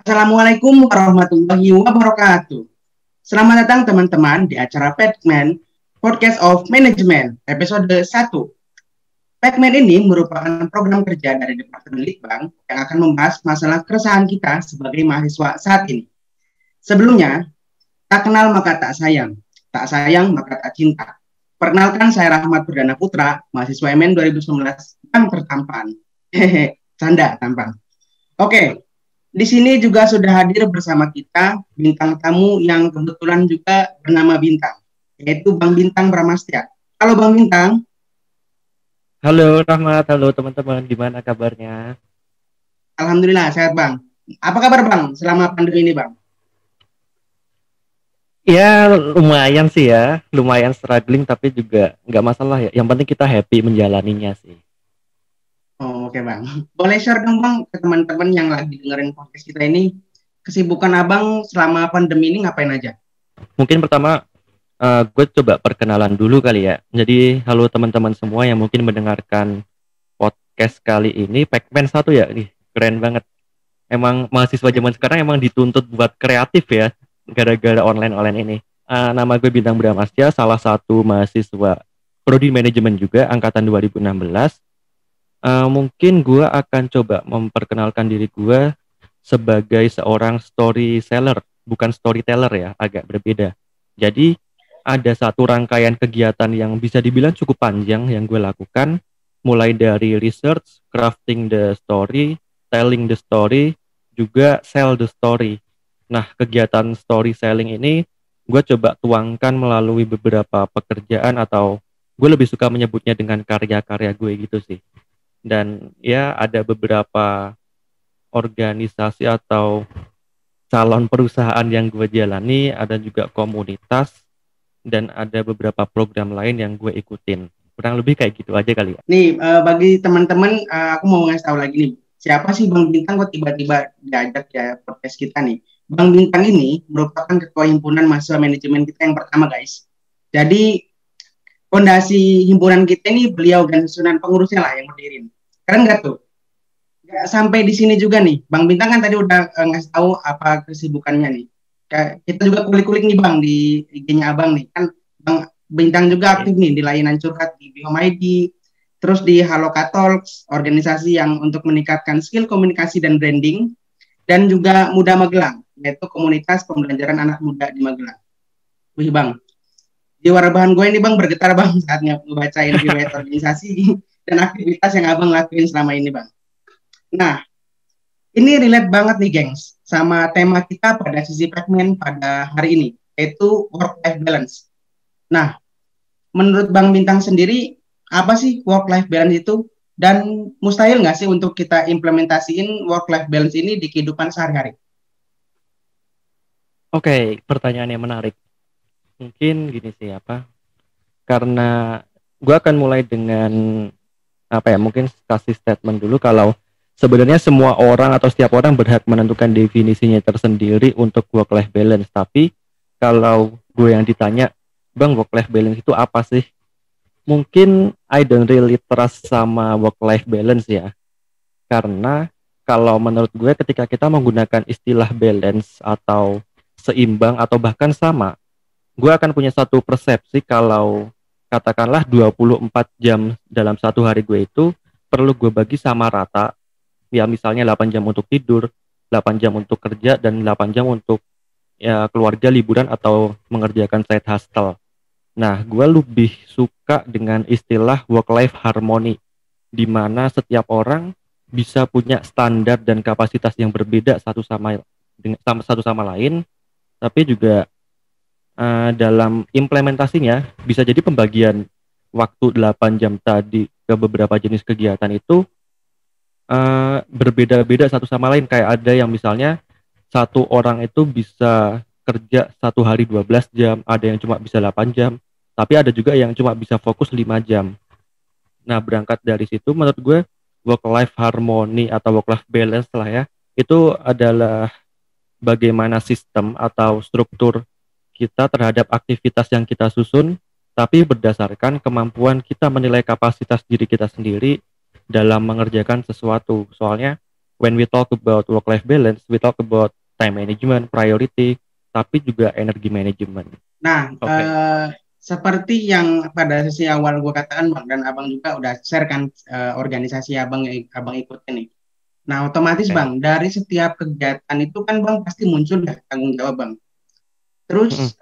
Assalamualaikum warahmatullahi wabarakatuh. Selamat datang teman-teman di acara Pacman, Podcast of Management, episode 1. Pacman ini merupakan program kerja dari Departemen Litbang yang akan membahas masalah keresahan kita sebagai mahasiswa saat ini. Sebelumnya, tak kenal maka tak sayang maka tak cinta. Perkenalkan, saya Rahmat Perdana Putra, mahasiswa MN 2019 yang tertampan. Canda tampang. Oke. Di sini juga sudah hadir bersama kita bintang tamu yang kebetulan juga bernama Bintang, yaitu Bang Bintang Bramastya. Halo Bang Bintang. Halo Rahmat, halo teman-teman, gimana kabarnya? Alhamdulillah sehat Bang. Apa kabar Bang selama pandemi ini Bang? Ya lumayan sih ya, lumayan struggling tapi juga nggak masalah ya. Yang penting kita happy menjalaninya sih. Oh, oke Bang. Boleh share dong Bang ke teman-teman yang lagi dengerin podcast kita ini, kesibukan Abang selama pandemi ini ngapain aja? Mungkin pertama gue coba perkenalan dulu kali ya. Jadi halo teman-teman semua yang mungkin mendengarkan podcast kali ini. Pacman 1 ya, nih keren banget. Emang mahasiswa zaman sekarang emang dituntut buat kreatif ya, gara-gara online ini. Nama gue Bintang Bramastya, salah satu mahasiswa Prodi Manajemen juga, angkatan 2016. Mungkin gue akan coba memperkenalkan diri gue sebagai seorang storyteller, bukan storyteller ya, agak berbeda. Jadi ada satu rangkaian kegiatan yang bisa dibilang cukup panjang yang gue lakukan, mulai dari research, crafting the story, telling the story, juga sell the story. Nah, kegiatan story selling ini gue coba tuangkan melalui beberapa pekerjaan, atau gue lebih suka menyebutnya dengan karya-karya gue gitu sih. Dan ya ada beberapa organisasi atau calon perusahaan yang gue jalani, ada juga komunitas, dan ada beberapa program lain yang gue ikutin. Kurang lebih kayak gitu aja kali ya. Nih, bagi teman-teman, aku mau ngasih tahu lagi nih, siapa sih Bang Bintang kok tiba-tiba diajak ya podcast kita nih. Bang Bintang ini merupakan ketua himpunan mahasiswa manajemen kita yang pertama guys. Jadi fondasi himpunan kita ini beliau dan susunan pengurusnya lah yang berdiri. Keren nggak tuh? Nggak sampai di sini juga nih. Bang Bintang kan tadi udah ngasih tahu apa kesibukannya nih. Kita juga kulik-kulik nih Bang di IG-nya Abang nih. Kan Bang Bintang juga aktif nih di layanan curhat di Bihom ID, terus di Haloka Talks, organisasi yang untuk meningkatkan skill komunikasi dan branding, dan juga Muda Magelang, yaitu komunitas pembelajaran anak muda di Magelang. Wih Bang, jiwa rebahan gue ini Bang bergetar Bang saat ngebacain riwayat organisasi dan aktivitas yang Abang lakuin selama ini Bang. Nah, ini relate banget nih gengs sama tema kita pada sisi Pacman pada hari ini, yaitu work-life balance. Nah, menurut Bang Bintang sendiri, apa sih work-life balance itu? Dan mustahil nggak sih untuk kita implementasiin work-life balance ini di kehidupan sehari-hari? Oke, pertanyaan yang menarik. Mungkin gini sih karena gue akan mulai dengan mungkin kasih statement dulu kalau sebenarnya semua orang atau setiap orang berhak menentukan definisinya tersendiri untuk work life balance. Tapi kalau gue yang ditanya, Bang, work life balance itu apa sih? Mungkin I don't really trust sama work life balance ya. Karena kalau menurut gue ketika kita menggunakan istilah balance atau seimbang atau bahkan sama, gue akan punya satu persepsi kalau katakanlah 24 jam dalam satu hari gue itu perlu gue bagi sama rata. Ya misalnya 8 jam untuk tidur, 8 jam untuk kerja, dan 8 jam untuk ya keluarga, liburan, atau mengerjakan side hustle. Nah, gue lebih suka dengan istilah work-life harmony, di mana setiap orang bisa punya standar dan kapasitas yang berbeda satu sama lain, tapi juga dalam implementasinya bisa jadi pembagian waktu 8 jam tadi ke beberapa jenis kegiatan itu berbeda-beda satu sama lain. Kayak ada yang misalnya satu orang itu bisa kerja satu hari 12 jam, ada yang cuma bisa 8 jam, tapi ada juga yang cuma bisa fokus 5 jam. Nah, berangkat dari situ menurut gue work-life harmony atau work-life balance lah ya, itu adalah bagaimana sistem atau struktur kita terhadap aktivitas yang kita susun, tapi berdasarkan kemampuan kita menilai kapasitas diri kita sendiri dalam mengerjakan sesuatu. Soalnya when we talk about work life balance, we talk about time management, priority, tapi juga energi management. Nah, Oke. seperti yang pada sesi awal gue katakan Bang, dan Abang juga udah share kan organisasi Abang yang Abang ikutin nih. Nah, otomatis Oke. Bang, dari setiap kegiatan itu kan Bang pasti muncul dah tanggung jawab Bang. Terus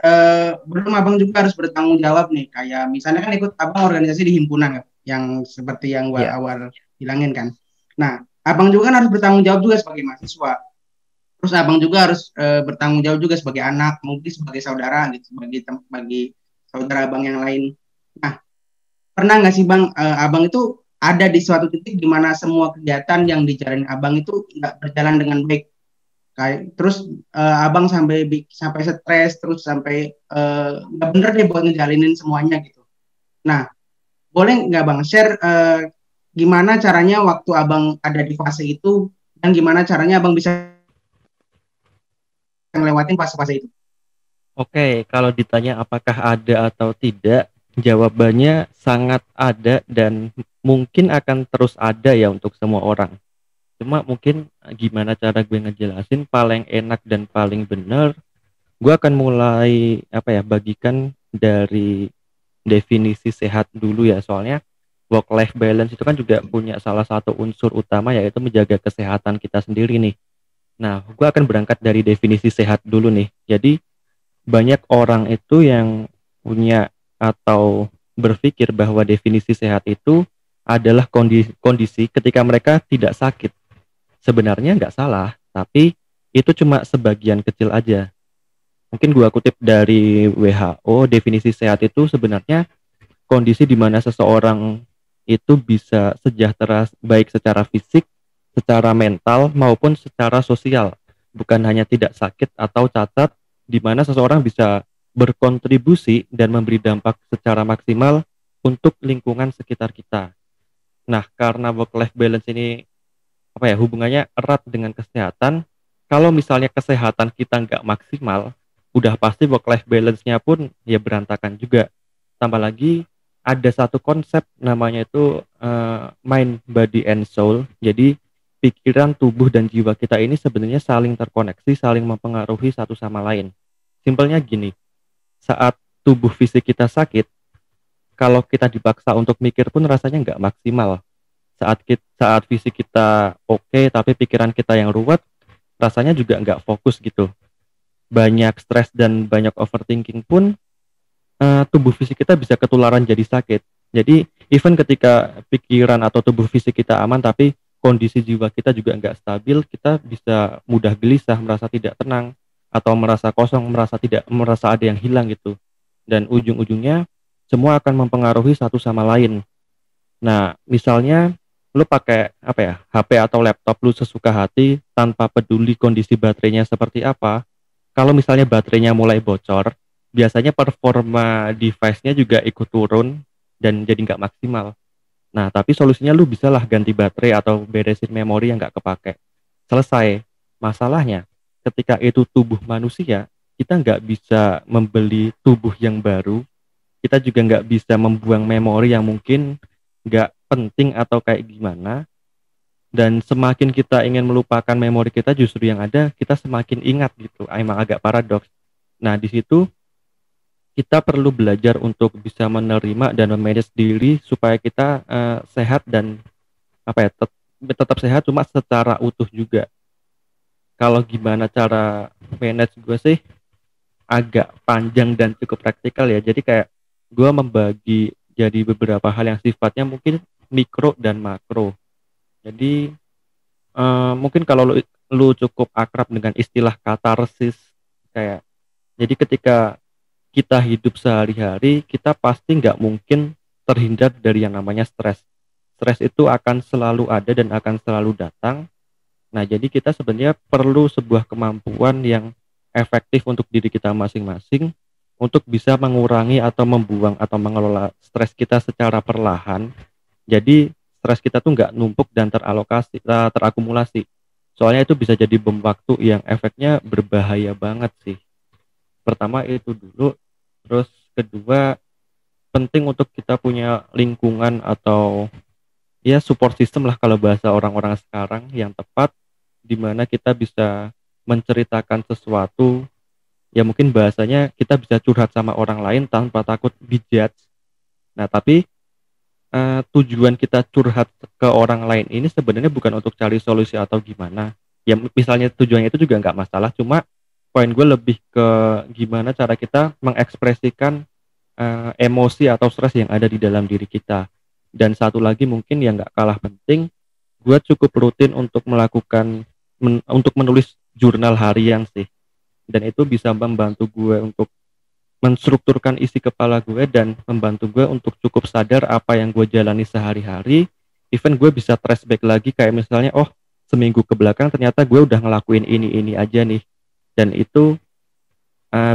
belum Abang juga harus bertanggung jawab nih, kayak misalnya kan ikut Abang organisasi di himpunan kan, yang seperti yang gua Ya. awal bilangin kan. Nah, Abang juga kan harus bertanggung jawab juga sebagai mahasiswa. Terus Abang juga harus bertanggung jawab juga sebagai anak, mungkin sebagai saudara gitu, bagi saudara Abang yang lain. Nah, pernah nggak sih Bang, Abang itu ada di suatu titik di mana semua kegiatan yang dijalani Abang itu nggak berjalan dengan baik? Kayak terus Abang sampai stres, terus sampai nggak bener deh buat ngejalinin semuanya gitu. Nah, boleh nggak Bang share gimana caranya waktu Abang ada di fase itu, dan gimana caranya Abang bisa ngelewatin fase-fase itu? Oke, kalau ditanya apakah ada atau tidak, jawabannya sangat ada dan mungkin akan terus ada ya untuk semua orang. Cuma mungkin gimana cara gue ngejelasin paling enak dan paling bener, gue akan mulai bagikan dari definisi sehat dulu ya. Soalnya work life balance itu kan juga punya salah satu unsur utama, yaitu menjaga kesehatan kita sendiri nih. Nah, gue akan berangkat dari definisi sehat dulu nih. Jadi banyak orang itu yang punya atau berpikir bahwa definisi sehat itu adalah kondisi ketika mereka tidak sakit. Sebenarnya nggak salah, tapi itu cuma sebagian kecil aja. Mungkin gua kutip dari WHO, definisi sehat itu sebenarnya kondisi di mana seseorang itu bisa sejahtera baik secara fisik, secara mental maupun secara sosial. Bukan hanya tidak sakit atau cacat, di mana seseorang bisa berkontribusi dan memberi dampak secara maksimal untuk lingkungan sekitar kita. Nah, karena work life balance ini hubungannya erat dengan kesehatan. Kalau misalnya kesehatan kita nggak maksimal, udah pasti work life balance-nya pun ya berantakan juga. Tambah lagi ada satu konsep namanya itu mind, body, and soul. Jadi pikiran, tubuh, dan jiwa kita ini sebenarnya saling terkoneksi, saling mempengaruhi satu sama lain. Simpelnya gini, saat tubuh fisik kita sakit, kalau kita dipaksa untuk mikir pun rasanya nggak maksimal. Saat fisik kita oke, tapi pikiran kita yang ruwet, rasanya juga nggak fokus gitu. Banyak stres dan banyak overthinking pun tubuh fisik kita bisa ketularan jadi sakit. Jadi even ketika pikiran atau tubuh fisik kita aman, tapi kondisi jiwa kita juga nggak stabil, kita bisa mudah gelisah, merasa tidak tenang, atau merasa kosong, merasa ada yang hilang gitu. Dan ujung-ujungnya semua akan mempengaruhi satu sama lain. Nah, misalnya lu pakai HP atau laptop lu sesuka hati tanpa peduli kondisi baterainya seperti apa. Kalau misalnya baterainya mulai bocor, biasanya performa device-nya juga ikut turun dan jadi nggak maksimal. Nah, tapi solusinya lu bisalah ganti baterai atau beresin memori yang nggak kepake. Selesai. Masalahnya, ketika itu tubuh manusia, kita nggak bisa membeli tubuh yang baru. Kita juga nggak bisa membuang memori yang mungkin nggak penting atau kayak gimana. Dan semakin kita ingin melupakan memori kita, justru yang ada kita semakin ingat gitu. Emang agak paradoks. Nah, di situ kita perlu belajar untuk bisa menerima dan memanage diri supaya kita sehat dan tetap sehat, cuma secara utuh juga. Kalau gimana cara manage gue sih agak panjang dan cukup praktikal ya. Jadi kayak gue membagi jadi beberapa hal yang sifatnya mungkin mikro dan makro. Jadi mungkin kalau lu cukup akrab dengan istilah katarsis, kayak jadi ketika kita hidup sehari-hari, kita pasti nggak mungkin terhindar dari yang namanya stres. Stres itu akan selalu ada dan akan selalu datang. Nah, jadi kita sebenarnya perlu sebuah kemampuan yang efektif untuk diri kita masing-masing untuk bisa mengurangi atau membuang atau mengelola stres kita secara perlahan. Jadi stres kita tuh nggak numpuk dan terakumulasi. Soalnya itu bisa jadi bom waktu yang efeknya berbahaya banget sih. Pertama itu dulu. Terus kedua, penting untuk kita punya lingkungan atau ya support system lah kalau bahasa orang-orang sekarang yang tepat dimana kita bisa menceritakan sesuatu, ya mungkin bahasanya kita bisa curhat sama orang lain tanpa takut dijudge. Nah, tapi tujuan kita curhat ke orang lain ini sebenarnya bukan untuk cari solusi atau gimana. Ya misalnya tujuannya itu juga nggak masalah, cuma poin gue lebih ke gimana cara kita mengekspresikan emosi atau stres yang ada di dalam diri kita. Dan satu lagi mungkin yang nggak kalah penting, gue cukup rutin untuk melakukan untuk menulis jurnal harian sih. Dan itu bisa membantu gue untuk menstrukturkan isi kepala gue dan membantu gue untuk cukup sadar apa yang gue jalani sehari-hari. Even gue bisa trace back lagi kayak misalnya, oh seminggu ke belakang ternyata gue udah ngelakuin ini aja nih. Dan itu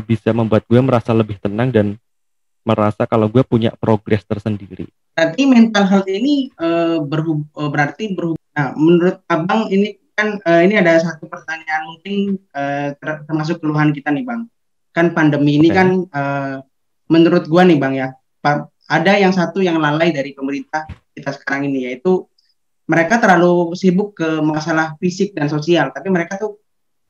bisa membuat gue merasa lebih tenang dan merasa kalau gue punya progres tersendiri. Berarti mental health ini berarti berhubung. Nah, menurut Abang ini kan ini ada satu pertanyaan mungkin termasuk keluhan kita nih Bang. Kan pandemi ini kan menurut gua nih Bang ya, ada yang satu yang lalai dari pemerintah kita sekarang ini, yaitu mereka terlalu sibuk ke masalah fisik dan sosial, tapi mereka tuh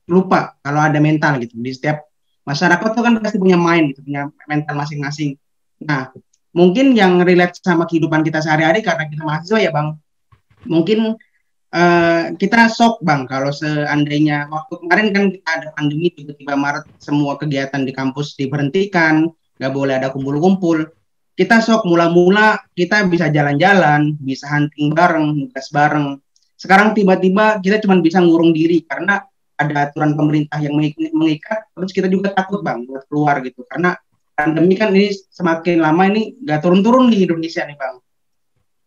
lupa kalau ada mental gitu. Di setiap masyarakat tuh kan pasti punya mind gitu, punya mental masing-masing. Nah, mungkin yang relate sama kehidupan kita sehari-hari karena kita mahasiswa ya Bang, mungkin kita shock Bang kalau seandainya waktu kemarin kan kita ada pandemi, tiba-tiba Maret semua kegiatan di kampus diberhentikan, nggak boleh ada kumpul-kumpul. Kita shock, mula-mula kita bisa jalan-jalan, bisa hunting bareng, nugas bareng. Sekarang tiba-tiba kita cuma bisa ngurung diri karena ada aturan pemerintah yang mengikat, terus kita juga takut Bang buat keluar gitu, karena pandemi kan ini semakin lama ini nggak turun-turun di Indonesia nih Bang.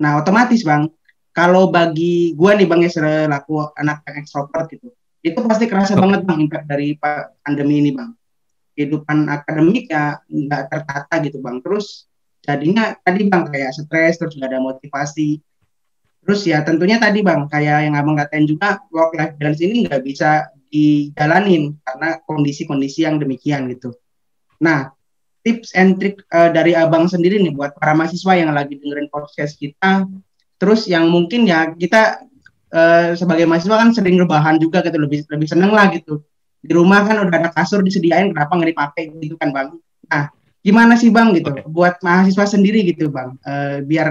Nah otomatis Bang, kalau bagi gue nih Bang ya selaku anak yang ekstrovert gitu, itu pasti kerasa banget Bang impact dari pandemi ini Bang. Kehidupan akademik ya nggak tertata gitu Bang. Terus jadinya tadi Bang kayak stres, terus nggak ada motivasi. Terus ya tentunya tadi Bang, kayak yang Abang katain juga, work life balance ini nggak bisa dijalanin karena kondisi-kondisi yang demikian gitu. Nah, tips and trick dari Abang sendiri nih buat para mahasiswa yang lagi dengerin podcast kita, terus yang mungkin ya kita sebagai mahasiswa kan sering rebahan juga gitu, lebih seneng lah gitu. Di rumah kan udah ada kasur disediain, kenapa nggak dipakai gitu kan Bang. Nah, gimana sih Bang gitu buat mahasiswa sendiri gitu Bang, biar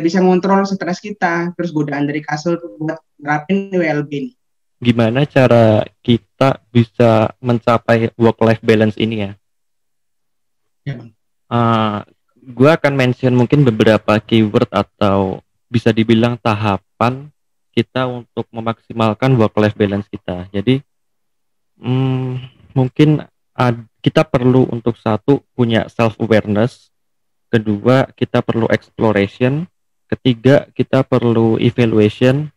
bisa ngontrol stres kita, terus godaan dari kasur buat nerapin WLB nih. Gimana cara kita bisa mencapai work life balance ini ya? Ya Bang. Gue akan mention mungkin beberapa keyword atau bisa dibilang tahapan kita untuk memaksimalkan work life balance kita. Jadi mungkin kita perlu untuk satu punya self awareness, kedua kita perlu exploration, ketiga kita perlu evaluation,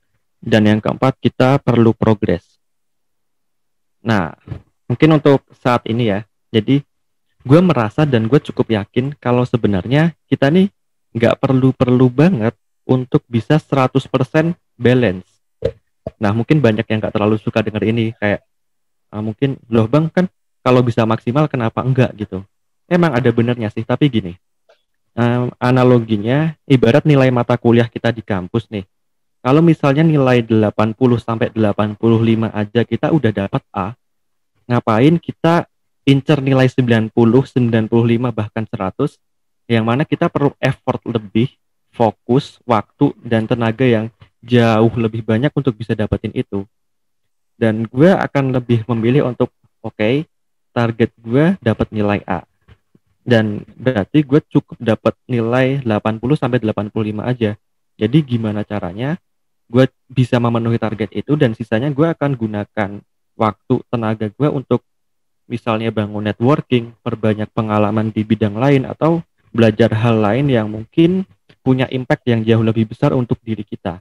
dan yang keempat kita perlu progress. Nah, mungkin untuk saat ini ya, jadi gue merasa dan gue cukup yakin kalau sebenarnya kita nih nggak perlu banget untuk bisa 100% balance. Nah, mungkin banyak yang nggak terlalu suka dengar ini, kayak mungkin loh Bang, kan kalau bisa maksimal kenapa enggak gitu. Emang ada benernya sih, tapi gini, analoginya ibarat nilai mata kuliah kita di kampus nih. Kalau misalnya nilai 80-85 aja kita udah dapat A, ngapain kita incer nilai 90, 95 bahkan 100, yang mana kita perlu effort lebih, fokus, waktu, dan tenaga yang jauh lebih banyak untuk bisa dapetin itu. Dan gue akan lebih memilih untuk target gue dapat nilai A. Dan berarti gue cukup dapat nilai 80-85 aja. Jadi gimana caranya gue bisa memenuhi target itu, dan sisanya gue akan gunakan waktu, tenaga gue untuk misalnya bangun networking, perbanyak pengalaman di bidang lain, atau belajar hal lain yang mungkin punya impact yang jauh lebih besar untuk diri kita.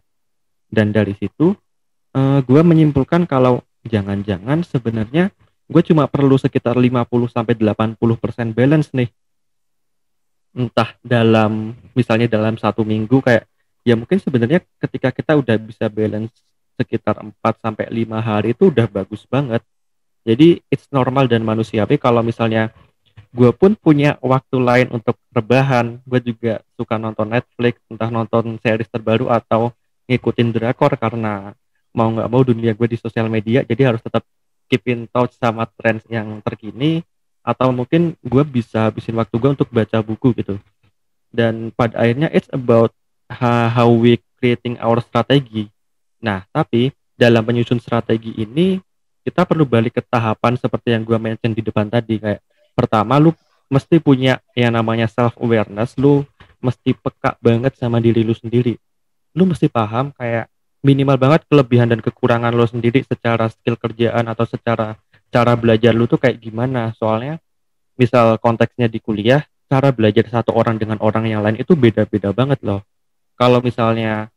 Dan dari situ gue menyimpulkan kalau jangan-jangan sebenarnya gue cuma perlu sekitar 50-80% balance nih. Entah misalnya dalam 1 minggu, kayak ya mungkin sebenarnya ketika kita udah bisa balance sekitar 4-5 hari itu udah bagus banget. Jadi it's normal dan manusiawi kalau misalnya gue pun punya waktu lain untuk rebahan. Gue juga suka nonton Netflix, entah nonton series terbaru atau ngikutin drakor karena mau nggak mau dunia gue di sosial media, jadi harus tetap keep in touch sama trends yang terkini, atau mungkin gue bisa habisin waktu gue untuk baca buku gitu. Dan pada akhirnya it's about how we creating our strategi. Nah, tapi dalam penyusun strategi ini kita perlu balik ke tahapan seperti yang gue mention di depan tadi. Kayak pertama, lu mesti punya yang namanya self awareness. Lu mesti peka banget sama diri lu sendiri. Lu mesti paham kayak minimal banget kelebihan dan kekurangan lu sendiri secara skill kerjaan atau secara cara belajar lu tuh kayak gimana. Soalnya misal konteksnya di kuliah, cara belajar satu orang dengan orang yang lain itu beda-beda banget loh. Kalau misalnya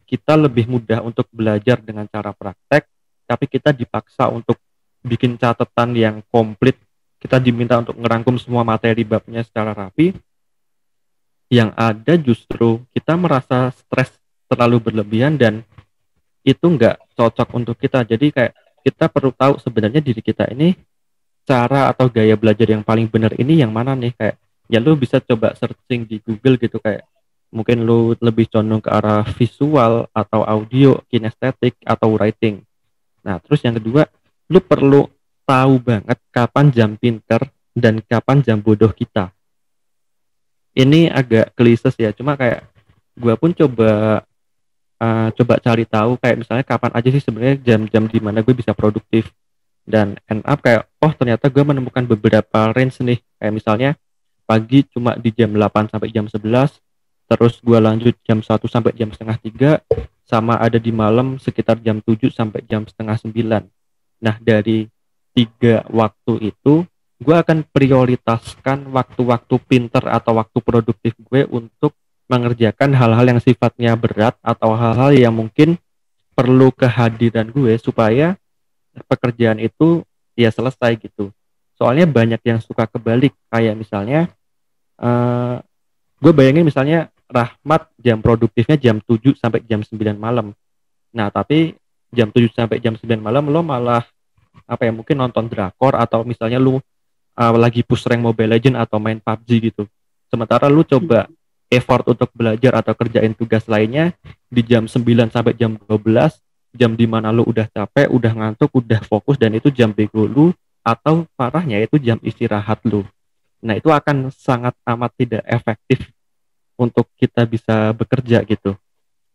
kita lebih mudah untuk belajar dengan cara praktek, tapi kita dipaksa untuk bikin catatan yang komplit, kita diminta untuk ngerangkum semua materi babnya secara rapi, yang ada justru kita merasa stres terlalu berlebihan dan itu nggak cocok untuk kita. Jadi kayak kita perlu tahu sebenarnya diri kita ini cara atau gaya belajar yang paling benar ini yang mana nih. Kayak ya lu bisa coba searching di Google gitu, kayak mungkin lu lebih condong ke arah visual atau audio, kinestetik atau writing. Nah, terus yang kedua, lu perlu tahu banget kapan jam pinter dan kapan jam bodoh kita. Ini agak klise ya, cuma kayak gua pun coba cari tahu kayak misalnya kapan aja sih sebenarnya jam-jam di mana gue bisa produktif, dan end up kayak oh ternyata gue menemukan beberapa range nih, kayak misalnya pagi cuma di jam 8 sampai jam 11, terus gue lanjut jam 1 sampai jam setengah 3, sama ada di malam sekitar jam 7 sampai jam setengah 9. Nah, dari 3 waktu itu gue akan prioritaskan waktu-waktu pinter atau waktu produktif gue untuk mengerjakan hal-hal yang sifatnya berat atau hal-hal yang mungkin perlu kehadiran gue supaya pekerjaan itu ya selesai gitu. Soalnya banyak yang suka kebalik, kayak misalnya gue bayangin misalnya Rahmat jam produktifnya jam 7 sampai jam 9 malam. Nah, tapi jam 7 sampai jam 9 malam lo malah apa ya, mungkin nonton drakor atau misalnya lu lagi push rank Mobile Legend atau main PUBG gitu. Sementara lu coba effort untuk belajar atau kerjain tugas lainnya di jam 9 sampai jam 12, jam dimana lu udah capek, udah ngantuk, udah fokus, dan itu jam bego lu, atau parahnya itu jam istirahat lu. Nah, itu akan sangat amat tidak efektif untuk kita bisa bekerja gitu.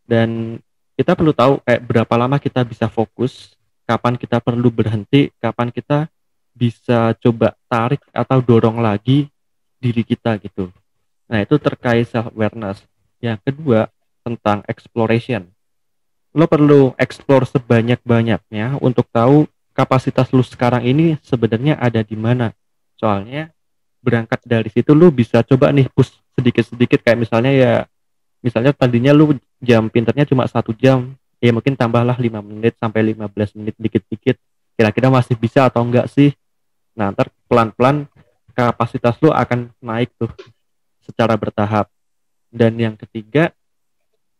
Dan kita perlu tahu kayak berapa lama kita bisa fokus, kapan kita perlu berhenti, kapan kita bisa coba tarik atau dorong lagi diri kita gitu. Nah, itu terkait self-awareness. Yang kedua, tentang exploration. Lo perlu explore sebanyak-banyaknya untuk tahu kapasitas lo sekarang ini sebenarnya ada di mana. Soalnya berangkat dari situ lo bisa coba nih push sedikit-sedikit, kayak misalnya tadinya lo jam pinternya cuma 1 jam, ya mungkin tambahlah 5 menit sampai 15 menit dikit-dikit. Kira-kira masih bisa atau enggak sih? Nah, ntar pelan-pelan kapasitas lo akan naik tuh secara bertahap. Dan yang ketiga,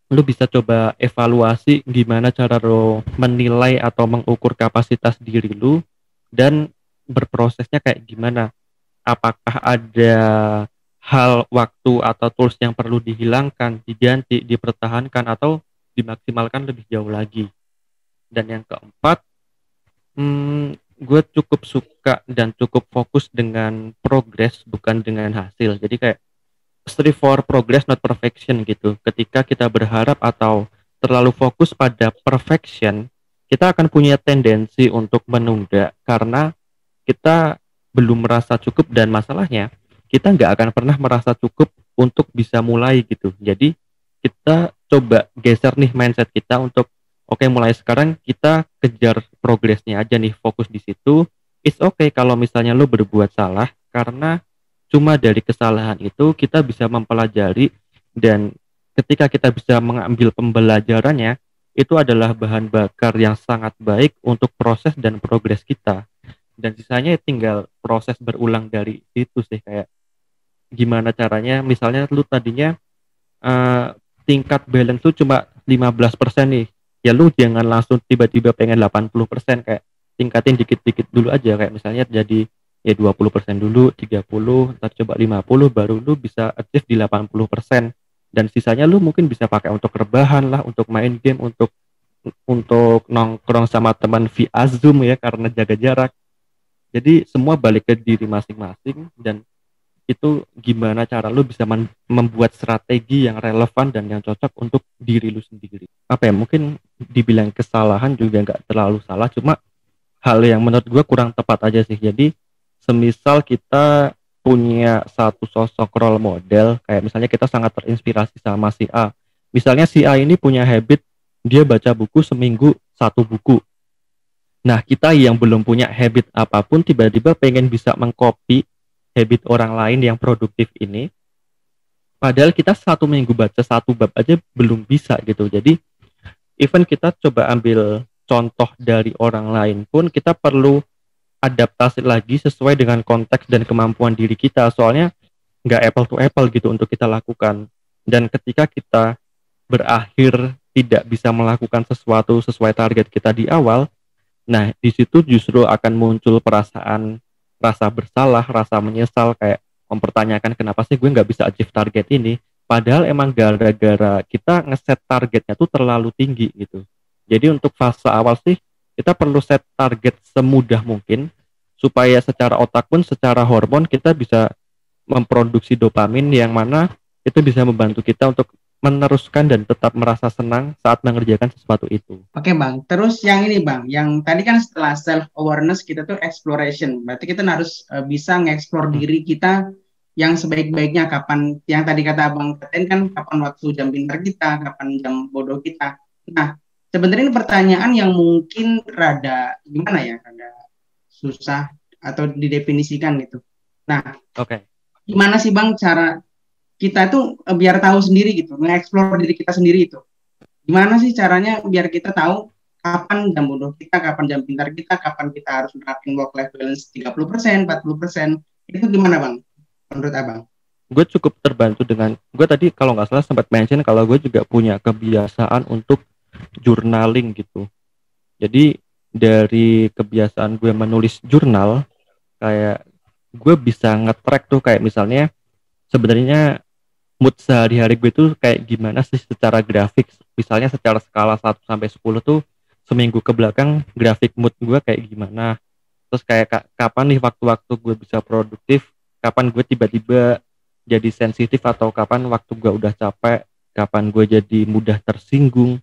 lu bisa coba evaluasi gimana cara lo menilai atau mengukur kapasitas diri lu dan berprosesnya kayak gimana. Apakah ada hal, waktu, atau tools yang perlu dihilangkan, diganti, dipertahankan, atau dimaksimalkan lebih jauh lagi. Dan yang keempat, gue cukup suka dan cukup fokus dengan progress bukan dengan hasil. Jadi kayak strive for progress not perfection gitu. Ketika kita berharap atau terlalu fokus pada perfection, kita akan punya tendensi untuk menunda karena kita belum merasa cukup, dan masalahnya kita nggak akan pernah merasa cukup untuk bisa mulai gitu. Jadi kita coba geser nih mindset kita untuk oke, mulai sekarang kita kejar progresnya aja nih, fokus di situ. It's okay kalau misalnya lo berbuat salah, karena cuma dari kesalahan itu kita bisa mempelajari, dan ketika kita bisa mengambil pembelajarannya, itu adalah bahan bakar yang sangat baik untuk proses dan progres kita. Dan sisanya tinggal proses berulang dari situ sih, kayak gimana caranya. Misalnya lu tadinya tingkat balance lu cuma 15% nih, ya lu jangan langsung tiba-tiba pengen 80%, kayak tingkatin dikit-dikit dulu aja, kayak misalnya jadi ya 20% dulu, 30, ntar coba 50, baru lu bisa achieve di 80%. Dan sisanya lu mungkin bisa pakai untuk rebahan lah, untuk main game, untuk untuk nongkrong sama teman via Zoom ya karena jaga jarak. Jadi semua balik ke diri masing-masing, dan itu gimana cara lu bisa membuat strategi yang relevan dan yang cocok untuk diri lu sendiri. Apa ya, mungkin dibilang kesalahan juga nggak terlalu salah, cuma hal yang menurut gue kurang tepat aja sih. Jadi semisal kita punya satu sosok role model, kayak misalnya kita sangat terinspirasi sama si A. Misalnya si A ini punya habit dia baca buku seminggu satu buku. Nah, kita yang belum punya habit apapun tiba-tiba pengen bisa mengcopy habit orang lain yang produktif ini, padahal kita satu minggu baca satu bab aja belum bisa gitu. Jadi even kita coba ambil contoh dari orang lain pun kita perlu adaptasi lagi sesuai dengan konteks dan kemampuan diri kita, soalnya nggak apple to apple gitu untuk kita lakukan. Dan ketika kita berakhir tidak bisa melakukan sesuatu sesuai target kita di awal, nah di situ justru akan muncul perasaan rasa bersalah, rasa menyesal, kayak mempertanyakan kenapa sih gue nggak bisa achieve target ini, padahal emang gara-gara kita ngeset targetnya tuh terlalu tinggi gitu. Jadi untuk fase awal sih kita perlu set target semudah mungkin supaya secara otak pun secara hormon kita bisa memproduksi dopamin yang mana itu bisa membantu kita untuk meneruskan dan tetap merasa senang saat mengerjakan sesuatu itu. Oke Bang, terus yang ini Bang, yang tadi kan setelah self awareness kita tuh exploration, berarti kita harus bisa nge-explore diri kita yang sebaik-baiknya. Kapan, yang tadi kata Abang katain kan, kapan waktu jam pintar kita, kapan jam bodoh kita. Nah, sebenarnya ini pertanyaan yang mungkin rada gimana ya, rada susah atau didefinisikan gitu. Nah, gimana sih Bang cara kita tuh biar tahu sendiri gitu, nge-explore diri kita sendiri itu? Gimana sih caranya biar kita tahu kapan jam bodoh kita, kapan jam pintar kita, kapan kita harus menerapkan work-life balance 30%, 40%, itu gimana Bang, menurut Abang? Gue cukup terbantu dengan, gue tadi kalau nggak salah sempat mention kalau gue juga punya kebiasaan untuk journaling gitu. Jadi dari kebiasaan gue menulis jurnal, kayak gue bisa nge-track tuh, kayak misalnya sebenarnya mood sehari-hari gue tuh kayak gimana sih secara grafik. Misalnya secara skala 1 sampai 10 tuh seminggu ke belakang grafik mood gue kayak gimana. Terus kayak kapan nih waktu-waktu gue bisa produktif, kapan gue tiba-tiba jadi sensitif, atau kapan waktu gue udah capek, kapan gue jadi mudah tersinggung.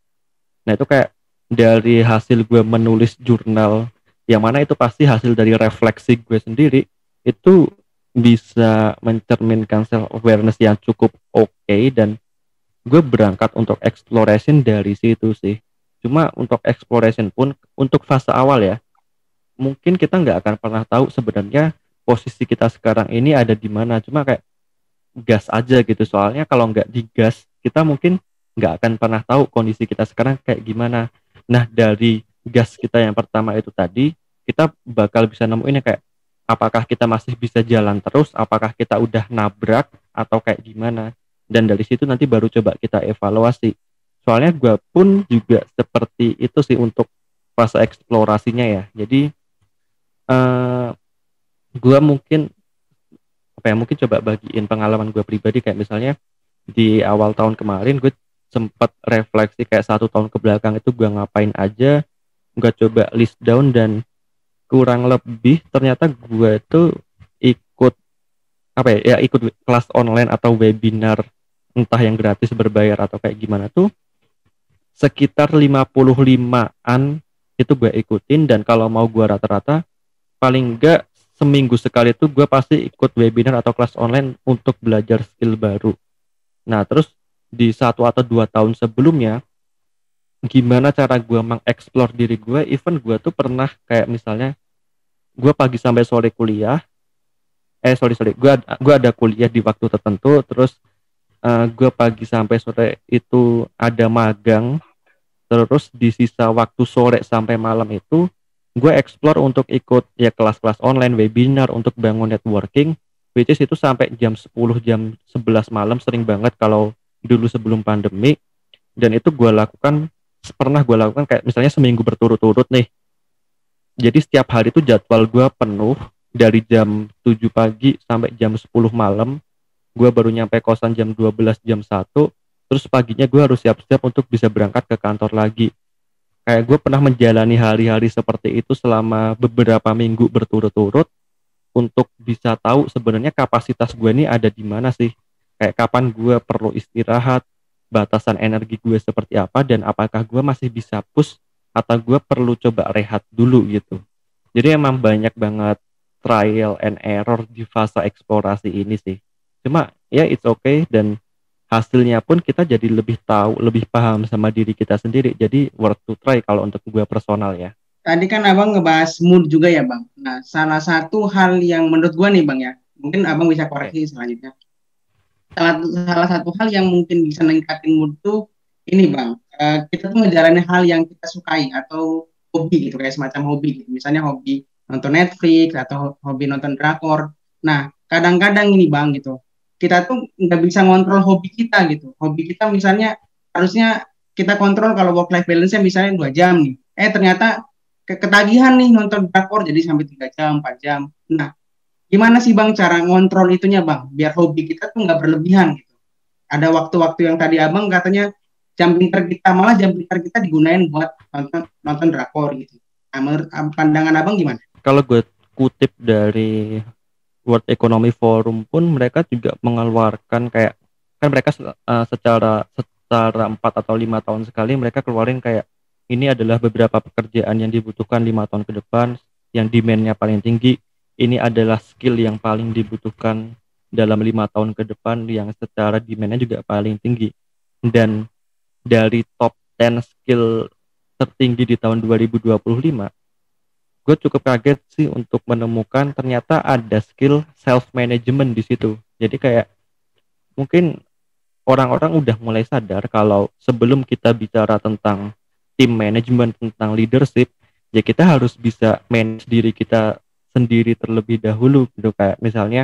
Nah itu kayak dari hasil gue menulis jurnal, yang mana itu pasti hasil dari refleksi gue sendiri, itu bisa mencerminkan self awareness yang cukup oke, dan gue berangkat untuk exploration dari situ sih. Cuma untuk exploration pun untuk fase awal ya, mungkin kita nggak akan pernah tahu sebenarnya posisi kita sekarang ini ada di mana. Cuma kayak gas aja gitu, soalnya kalau nggak digas kita mungkin nggak akan pernah tahu kondisi kita sekarang kayak gimana. Nah dari gas kita yang pertama itu tadi, kita bakal bisa nemuin kayak apakah kita masih bisa jalan terus, apakah kita udah nabrak, atau kayak gimana. Dan dari situ nanti baru coba kita evaluasi. Soalnya gue pun juga seperti itu sih untuk fase eksplorasinya ya. Jadi gue mungkin mungkin coba bagiin pengalaman gue pribadi, kayak misalnya di awal tahun kemarin gue sempat refleksi kayak 1 tahun ke belakang itu gue ngapain aja. Gue coba list down, dan kurang lebih ternyata gue tuh ikut ikut kelas online atau webinar, entah yang gratis berbayar atau kayak gimana tuh sekitar 55-an itu gue ikutin. Dan kalau mau gue rata-rata paling enggak seminggu sekali tuh gue pasti ikut webinar atau kelas online untuk belajar skill baru. Nah terus di 1 atau 2 tahun sebelumnya, gimana cara gue mengeksplor diri gue, even gue tuh pernah kayak misalnya gue pagi sampai sore kuliah, gue ada kuliah di waktu tertentu, terus gue pagi sampai sore itu ada magang, terus di sisa waktu sore sampai malam itu gue explore untuk ikut ya kelas-kelas online, webinar untuk bangun networking, which is itu sampai jam 10, jam 11 malam sering banget kalau dulu sebelum pandemi. Dan itu pernah gue lakukan kayak misalnya seminggu berturut-turut nih. Jadi setiap hari itu jadwal gue penuh dari jam 7 pagi sampai jam 10 malam. Gue baru nyampe kosan jam 12, jam 1. Terus paginya gue harus siap-siap untuk bisa berangkat ke kantor lagi. Kayak gue pernah menjalani hari-hari seperti itu selama beberapa minggu berturut-turut untuk bisa tahu sebenarnya kapasitas gue ini ada di mana sih. Kayak kapan gue perlu istirahat, batasan energi gue seperti apa, dan apakah gue masih bisa push atau gue perlu coba rehat dulu gitu. Jadi emang banyak banget trial and error di fase eksplorasi ini sih. Cuma ya it's okay, dan hasilnya pun kita jadi lebih tahu, lebih paham sama diri kita sendiri. Jadi worth to try kalau untuk gue personal ya. Tadi kan abang ngebahas mood juga ya bang. Nah, salah satu hal yang menurut gua nih bang ya, mungkin abang bisa Oke. koreksi selanjutnya. Salah satu hal yang mungkin bisa meningkatin mood tuh ini bang, kita tuh ngejalanin hal yang kita sukai atau hobi gitu, kayak semacam hobi gitu. Misalnya hobi nonton Netflix atau hobi nonton drakor. Nah, kadang-kadang ini bang gitu, kita tuh nggak bisa ngontrol hobi kita gitu. Hobi kita misalnya harusnya kita kontrol kalau work life balance-nya misalnya 2 jam nih. Ternyata ketagihan nih nonton drakor jadi sampai 3 jam, 4 jam. Nah, gimana sih bang cara ngontrol itunya bang, biar hobi kita tuh nggak berlebihan gitu. Ada waktu-waktu yang tadi abang katanya jam pintar kita, malah jam pintar kita digunain buat nonton nonton drakor gitu. Nah, menurut pandangan abang gimana? Kalau gue kutip dari World Economic Forum pun mereka juga mengeluarkan kayak, kan mereka secara 4 atau 5 tahun sekali mereka keluarin kayak ini adalah beberapa pekerjaan yang dibutuhkan 5 tahun ke depan, yang demand-nya paling tinggi, ini adalah skill yang paling dibutuhkan dalam 5 tahun ke depan yang secara demand-nya juga paling tinggi. Dan dari top 10 skill tertinggi di tahun 2025, gue cukup kaget sih untuk menemukan ternyata ada skill self management di situ. Jadi kayak mungkin orang-orang udah mulai sadar kalau sebelum kita bicara tentang tim management, tentang leadership, ya kita harus bisa manage diri kita sendiri terlebih dahulu gitu. Kayak misalnya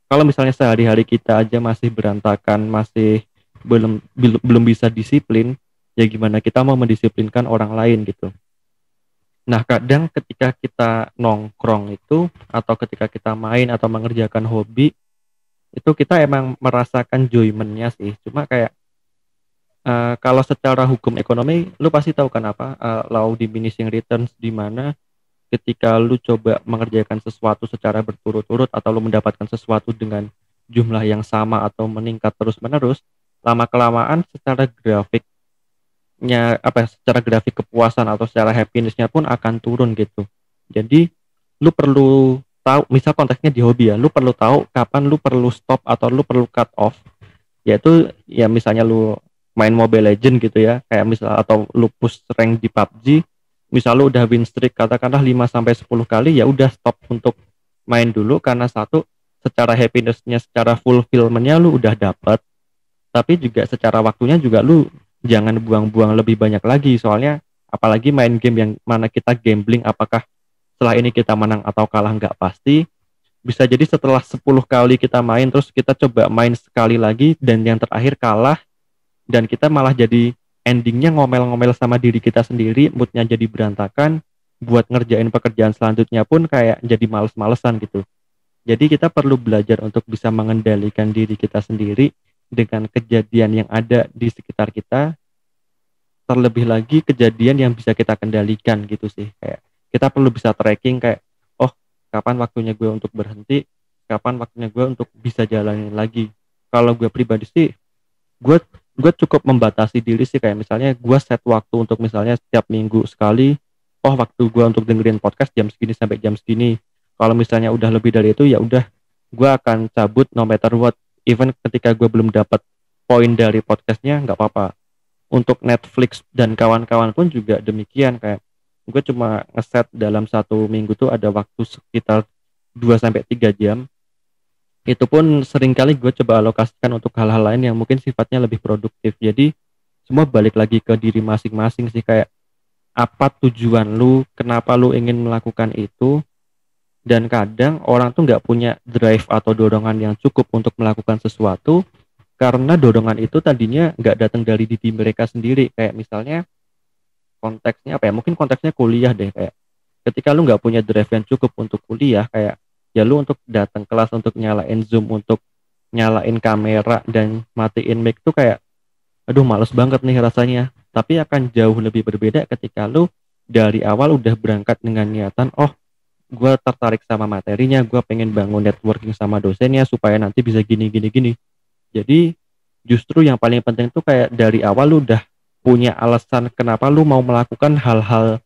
kalau misalnya sehari-hari kita aja masih berantakan, masih belum bisa disiplin, ya gimana kita mau mendisiplinkan orang lain gitu. Nah, kadang ketika kita nongkrong itu atau ketika kita main atau mengerjakan hobi, itu kita emang merasakan enjoyment-nya sih. Cuma kayak kalau secara hukum ekonomi, lu pasti tahu kan apa law diminishing returns, di mana ketika lu coba mengerjakan sesuatu secara berturut-turut atau lu mendapatkan sesuatu dengan jumlah yang sama atau meningkat terus-menerus, lama-kelamaan secara secara grafik kepuasan atau secara happiness-nya pun akan turun gitu. Jadi lu perlu tahu, misal konteksnya di hobi ya, lu perlu tahu kapan lu perlu stop atau lu perlu cut off. Yaitu ya misalnya lu main Mobile Legend gitu ya, kayak misal atau lu push rank di PUBG, misal lu udah win streak katakanlah 5 sampai 10 kali, ya udah stop untuk main dulu, karena satu, secara happiness-nya, secara fulfillment-nya lu udah dapat, tapi juga secara waktunya juga lu jangan buang-buang lebih banyak lagi. Soalnya apalagi main game yang mana kita gambling, apakah setelah ini kita menang atau kalah nggak pasti. Bisa jadi setelah 10 kali kita main terus kita coba main sekali lagi dan yang terakhir kalah, dan kita malah jadi endingnya ngomel-ngomel sama diri kita sendiri, moodnya jadi berantakan, buat ngerjain pekerjaan selanjutnya pun kayak jadi males-malesan gitu. Jadi kita perlu belajar untuk bisa mengendalikan diri kita sendiri dengan kejadian yang ada di sekitar kita, terlebih lagi kejadian yang bisa kita kendalikan gitu sih. Kayak kita perlu bisa tracking kayak, oh kapan waktunya gue untuk berhenti, kapan waktunya gue untuk bisa jalanin lagi. Kalau gue pribadi sih, gue cukup membatasi diri sih, kayak misalnya gue set waktu untuk misalnya setiap minggu sekali, oh waktu gue untuk dengerin podcast jam segini sampai jam segini. Kalau misalnya udah lebih dari itu, ya udah gue akan cabut no matter what. Even ketika gue belum dapat poin dari podcastnya, nggak apa-apa. Untuk Netflix dan kawan-kawan pun juga demikian, kayak gue cuma ngeset dalam 1 minggu tuh ada waktu sekitar 2 sampai 3 jam. Itu pun seringkali gue coba alokasikan untuk hal-hal lain yang mungkin sifatnya lebih produktif. Jadi semua balik lagi ke diri masing-masing sih, kayak apa tujuan lu, kenapa lu ingin melakukan itu. Dan kadang orang tuh nggak punya drive atau dorongan yang cukup untuk melakukan sesuatu karena dorongan itu tadinya nggak datang dari diri mereka sendiri. Kayak misalnya konteksnya apa ya, mungkin konteksnya kuliah deh, kayak ketika lu nggak punya drive yang cukup untuk kuliah, kayak ya lu untuk datang kelas, untuk nyalain Zoom, untuk nyalain kamera dan matiin mic tuh kayak aduh males banget nih rasanya. Tapi akan jauh lebih berbeda ketika lu dari awal udah berangkat dengan niatan, oh gue tertarik sama materinya, gue pengen bangun networking sama dosennya supaya nanti bisa gini gini gini. Jadi justru yang paling penting tuh kayak dari awal lu udah punya alasan kenapa lu mau melakukan hal-hal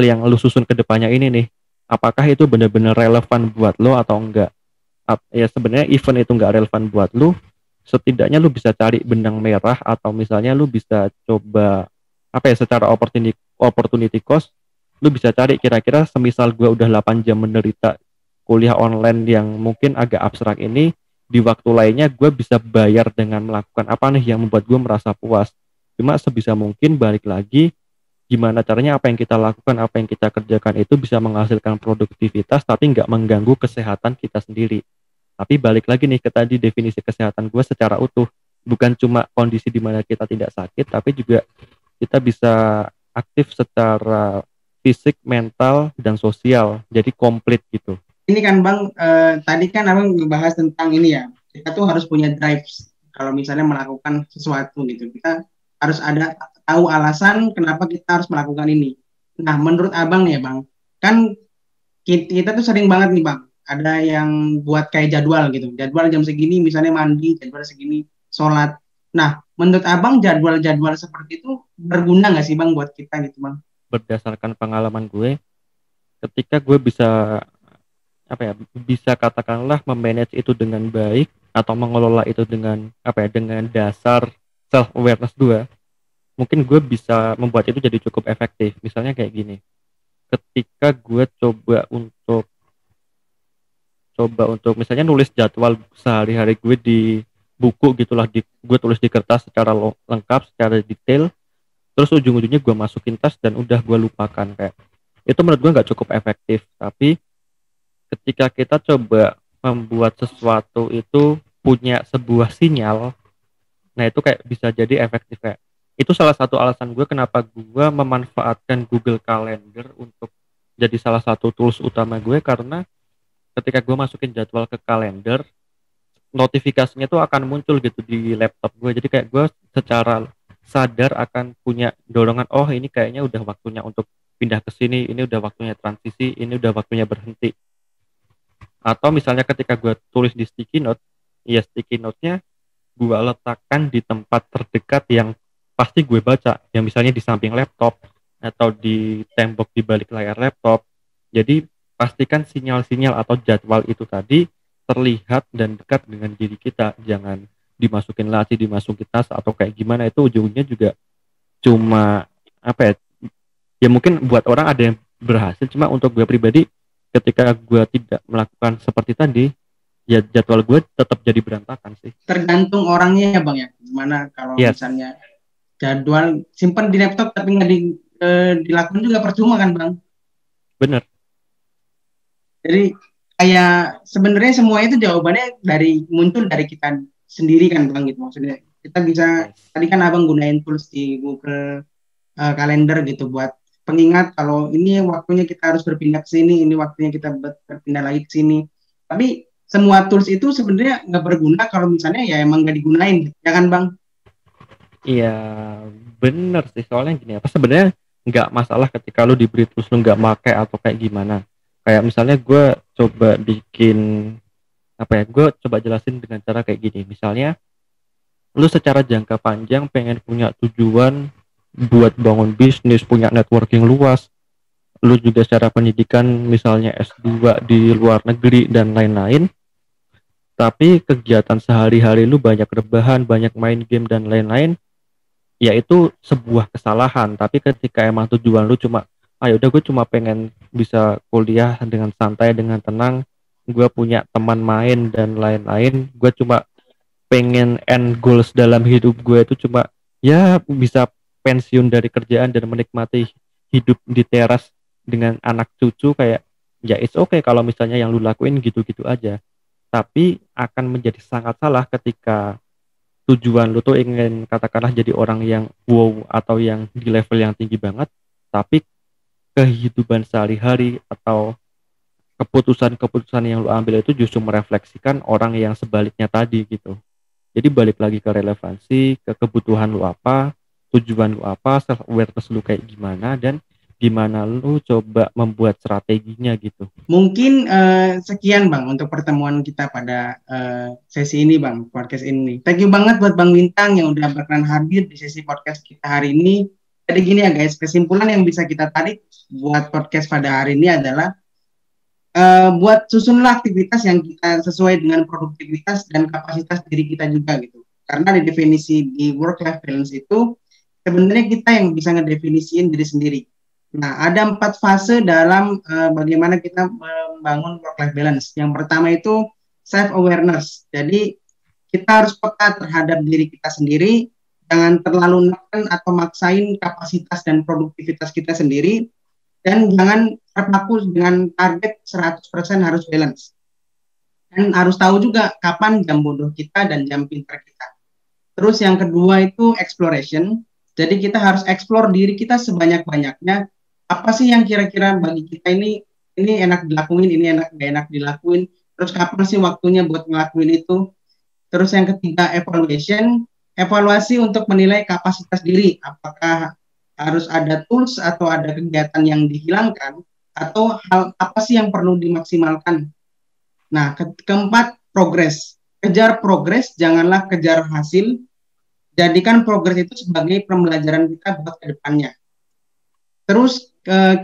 yang lu susun ke depannya ini nih. Apakah itu benar-benar relevan buat lo atau enggak? Ya sebenarnya event itu enggak relevan buat lu, setidaknya lu bisa cari benang merah atau misalnya lu bisa coba apa ya secara opportunity cost, lu bisa cari kira-kira semisal gua udah 8 jam menderita kuliah online yang mungkin agak abstrak ini, di waktu lainnya gue bisa bayar dengan melakukan apa nih yang membuat gue merasa puas. Cuma sebisa mungkin balik lagi, gimana caranya apa yang kita lakukan, apa yang kita kerjakan itu bisa menghasilkan produktivitas tapi nggak mengganggu kesehatan kita sendiri. Tapi balik lagi nih ke tadi definisi kesehatan gue secara utuh, bukan cuma kondisi di mana kita tidak sakit, tapi juga kita bisa aktif secara fisik, mental, dan sosial, jadi komplit gitu. Ini kan Bang, tadi kan Abang ngebahas tentang ini ya, kita tuh harus punya drive kalau misalnya melakukan sesuatu gitu. Kita harus ada tahu alasan kenapa kita harus melakukan ini. Nah, menurut Abang nih ya Bang, kan kita tuh sering banget nih Bang, ada yang buat kayak jadwal gitu. Jadwal jam segini misalnya mandi, jadwal segini sholat. Nah, menurut Abang jadwal-jadwal seperti itu berguna nggak sih Bang buat kita gitu Bang? Berdasarkan pengalaman gue, ketika gue bisa apa ya, bisa katakanlah memanage itu dengan baik atau mengelola itu dengan apa ya, dengan dasar self awareness gue, mungkin gue bisa membuat itu jadi cukup efektif. Misalnya kayak gini, ketika gue coba untuk misalnya nulis jadwal sehari-hari gue di buku gitulah, gue tulis di kertas secara lengkap, secara detail, terus ujung-ujungnya gue masukin tas dan udah gue lupakan, kayak itu menurut gue nggak cukup efektif. Tapi ketika kita coba membuat sesuatu itu punya sebuah sinyal, nah itu kayak bisa jadi efektif. Kayak itu salah satu alasan gue kenapa gue memanfaatkan Google Calendar untuk jadi salah satu tools utama gue, karena ketika gue masukin jadwal ke kalender, notifikasinya tuh akan muncul gitu di laptop gue. Jadi kayak gue secara sadar akan punya dorongan, oh ini kayaknya udah waktunya untuk pindah ke sini, ini udah waktunya transisi, ini udah waktunya berhenti. Atau misalnya ketika gue tulis di sticky note, ya sticky note-nya gue letakkan di tempat terdekat yang pasti gue baca, yang misalnya di samping laptop atau di tembok di balik layar laptop. Jadi pastikan sinyal-sinyal atau jadwal itu tadi terlihat dan dekat dengan diri kita, jangan dimasukin laci, dimasukin tas atau kayak gimana. Itu ujungnya juga cuma apa ya, ya mungkin buat orang ada yang berhasil, cuma untuk gue pribadi ketika gue tidak melakukan seperti tadi, ya jadwal gue tetap jadi berantakan sih. Tergantung orangnya ya Bang ya. Gimana kalau misalnya jadwal simpan di laptop tapi nggak dilakukan juga percuma kan Bang? Bener. Jadi kayak sebenarnya semua itu jawabannya muncul dari kita sendiri kan Bang gitu, maksudnya kita bisa tadi kan Abang gunain tools di Google Calendar gitu buat pengingat kalau ini waktunya kita harus berpindah ke sini, ini waktunya kita berpindah lagi ke sini. Tapi semua tools itu sebenarnya nggak berguna kalau misalnya ya emang nggak digunain, ya kan Bang? Iya bener sih, soalnya gini apa, sebenarnya nggak masalah ketika lu diberi tools lu nggak pakai atau kayak gimana. Kayak misalnya gue coba bikin apa ya, gue coba jelasin dengan cara kayak gini. Misalnya lu secara jangka panjang pengen punya tujuan buat bangun bisnis, punya networking luas, lu juga secara pendidikan misalnya S2 di luar negeri dan lain-lain, tapi kegiatan sehari-hari lu banyak rebahan, banyak main game dan lain-lain, ya itu sebuah kesalahan. Tapi ketika emang tujuan lu cuma udah gue cuma pengen bisa kuliah dengan santai, dengan tenang, gue punya teman main dan lain-lain, gue cuma pengen end goals dalam hidup gue itu cuma ya bisa pensiun dari kerjaan dan menikmati hidup di teras dengan anak cucu, kayak ya it's okay kalau misalnya yang lu lakuin gitu-gitu aja. Tapi akan menjadi sangat salah ketika tujuan lu tuh ingin katakanlah jadi orang yang wow atau yang di level yang tinggi banget, tapi kehidupan sehari-hari atau keputusan-keputusan yang lu ambil itu justru merefleksikan orang yang sebaliknya tadi gitu. Jadi balik lagi ke relevansi, ke kebutuhan lu apa, tujuan lu apa, self awareness lu kayak gimana, dan gimana lu coba membuat strateginya gitu. Mungkin sekian Bang untuk pertemuan kita pada sesi ini Bang, podcast ini. Thank you banget buat Bang Bintang yang udah berkenan hadir di sesi podcast kita hari ini. Jadi gini ya guys, kesimpulan yang bisa kita tarik buat podcast pada hari ini adalah buat susunlah aktivitas yang kita sesuai dengan produktivitas dan kapasitas diri kita juga gitu. Karena di definisi di work-life balance itu sebenarnya kita yang bisa ngedefinisiin diri sendiri. Nah, ada 4 fase dalam bagaimana kita membangun work-life balance. Yang pertama itu self-awareness. Jadi, kita harus peka terhadap diri kita sendiri, jangan terlalu neken atau maksain kapasitas dan produktivitas kita sendiri, dan jangan terpaku dengan target 100% harus balance. Dan harus tahu juga kapan jam bodoh kita dan jam pintar kita. Terus yang kedua itu exploration. Jadi kita harus explore diri kita sebanyak-banyaknya. Apa sih yang kira-kira bagi kita ini enak dilakuin, ini enak gak enak dilakuin. Terus kapan sih waktunya buat ngelakuin itu. Terus yang ketiga evaluation. Evaluasi untuk menilai kapasitas diri. Apakah harus ada tools atau ada kegiatan yang dihilangkan. Atau hal apa sih yang perlu dimaksimalkan. Nah, keempat progress. Kejar progress, janganlah kejar hasil. Jadikan progres itu sebagai pembelajaran kita buat ke depannya. Terus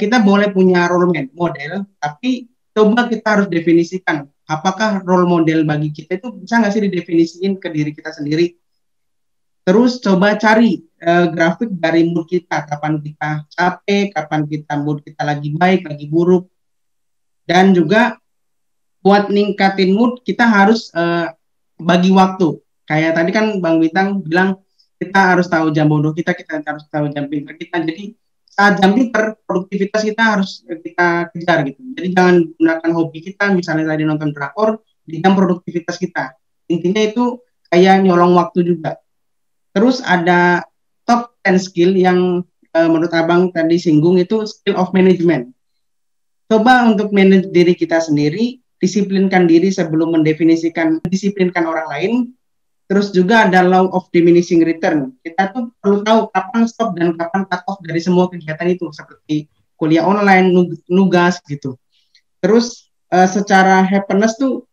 kita boleh punya role model, tapi coba kita harus definisikan apakah role model bagi kita itu bisa nggak sih didefinisikan ke diri kita sendiri. Terus coba cari grafik dari mood kita, kapan kita capek, kapan kita mood kita lagi baik, lagi buruk. Dan juga buat ningkatin mood kita harus bagi waktu. Kayak tadi kan Bang Bintang bilang kita harus tahu jam bodoh kita harus tahu jam pintar kita. Jadi saat jam pintar, produktivitas kita harus kita kejar gitu. Jadi jangan gunakan hobi kita, misalnya tadi nonton drakor, di jam produktivitas kita. Intinya itu kayak nyolong waktu juga. Terus ada top 10 skill yang menurut Abang tadi singgung itu skill of management. Coba untuk manage diri kita sendiri, disiplinkan diri sebelum disiplinkan orang lain. Terus juga ada law of diminishing return. Kita tuh perlu tahu kapan stop dan kapan cut off dari semua kegiatan itu, seperti kuliah online, nugas gitu. Terus secara happiness tuh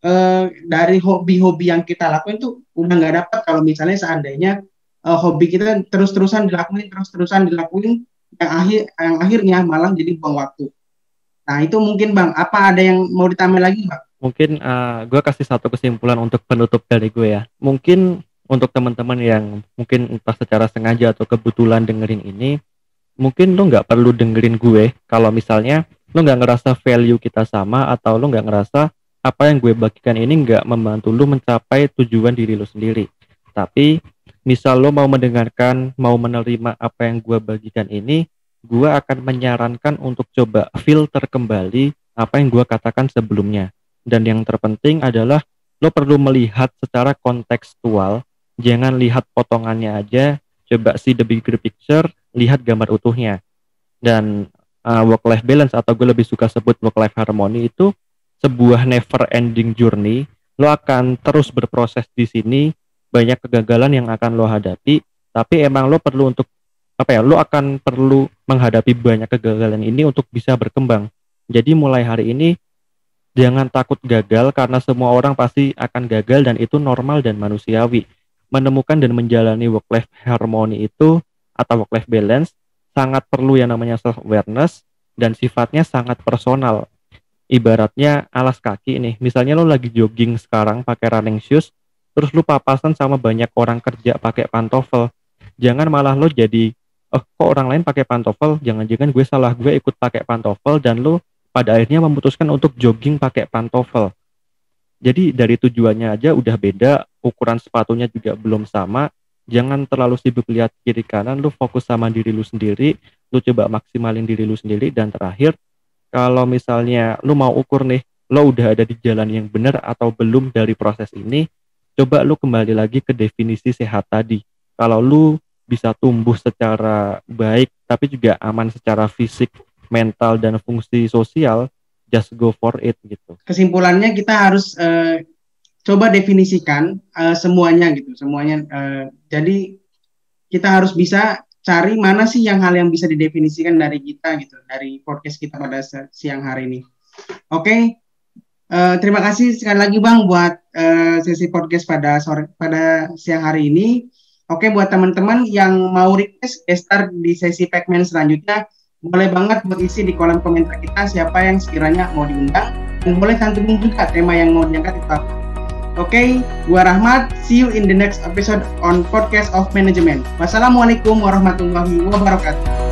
dari hobi-hobi yang kita lakuin tuh udah nggak dapat kalau misalnya seandainya hobi kita terus-terusan dilakuin, yang akhirnya malah jadi buang waktu. Nah itu mungkin Bang, apa ada yang mau ditambah lagi Bang? Mungkin gue kasih satu kesimpulan untuk penutup dari gue ya. Mungkin untuk teman-teman yang mungkin entah secara sengaja atau kebetulan dengerin ini, mungkin lo nggak perlu dengerin gue kalau misalnya lo nggak ngerasa value kita sama, atau lo nggak ngerasa apa yang gue bagikan ini nggak membantu lo mencapai tujuan diri lo sendiri. Tapi misal lo mau mendengarkan, mau menerima apa yang gue bagikan ini, gue akan menyarankan untuk coba filter kembali apa yang gue katakan sebelumnya. Dan yang terpenting adalah lo perlu melihat secara kontekstual, jangan lihat potongannya aja, coba see the bigger picture, lihat gambar utuhnya. Dan work-life balance, atau gue lebih suka sebut work-life harmony, itu sebuah never ending journey. Lo akan terus berproses di sini, banyak kegagalan yang akan lo hadapi, tapi emang lo perlu untuk lo akan perlu menghadapi banyak kegagalan ini untuk bisa berkembang. Jadi mulai hari ini jangan takut gagal, karena semua orang pasti akan gagal dan itu normal dan manusiawi. Menemukan dan menjalani work-life harmony itu atau work-life balance sangat perlu yang namanya self-awareness, dan sifatnya sangat personal. Ibaratnya alas kaki nih, misalnya lo lagi jogging sekarang pakai running shoes, terus lo papasan sama banyak orang kerja pakai pantofel. Jangan malah lo jadi, kok orang lain pakai pantofel, jangan-jangan gue salah, gue ikut pakai pantofel, dan lo pada akhirnya memutuskan untuk jogging pakai pantofel. Jadi dari tujuannya aja udah beda, ukuran sepatunya juga belum sama. Jangan terlalu sibuk lihat kiri kanan, lu fokus sama diri lu sendiri, lu coba maksimalin diri lu sendiri. Dan terakhir, kalau misalnya lu mau ukur nih, lo udah ada di jalan yang benar atau belum dari proses ini, coba lu kembali lagi ke definisi sehat tadi. Kalau lu bisa tumbuh secara baik, tapi juga aman secara fisik, mental, dan fungsi sosial, just go for it gitu. Kesimpulannya kita harus coba definisikan semuanya gitu, semuanya. Jadi kita harus bisa cari mana sih hal yang bisa didefinisikan dari kita gitu, dari podcast kita pada siang hari ini. Oke, terima kasih sekali lagi Bang buat sesi podcast pada siang hari ini. Oke, buat teman-teman yang mau request guest star di sesi Pacman selanjutnya, boleh banget buat isi di kolom komentar kita siapa yang sekiranya mau diundang, dan boleh cantumin juga tema yang mau diangkat itu apa. Oke, gua Rahmat. See you in the next episode on Podcast of Management. Wassalamualaikum warahmatullahi wabarakatuh.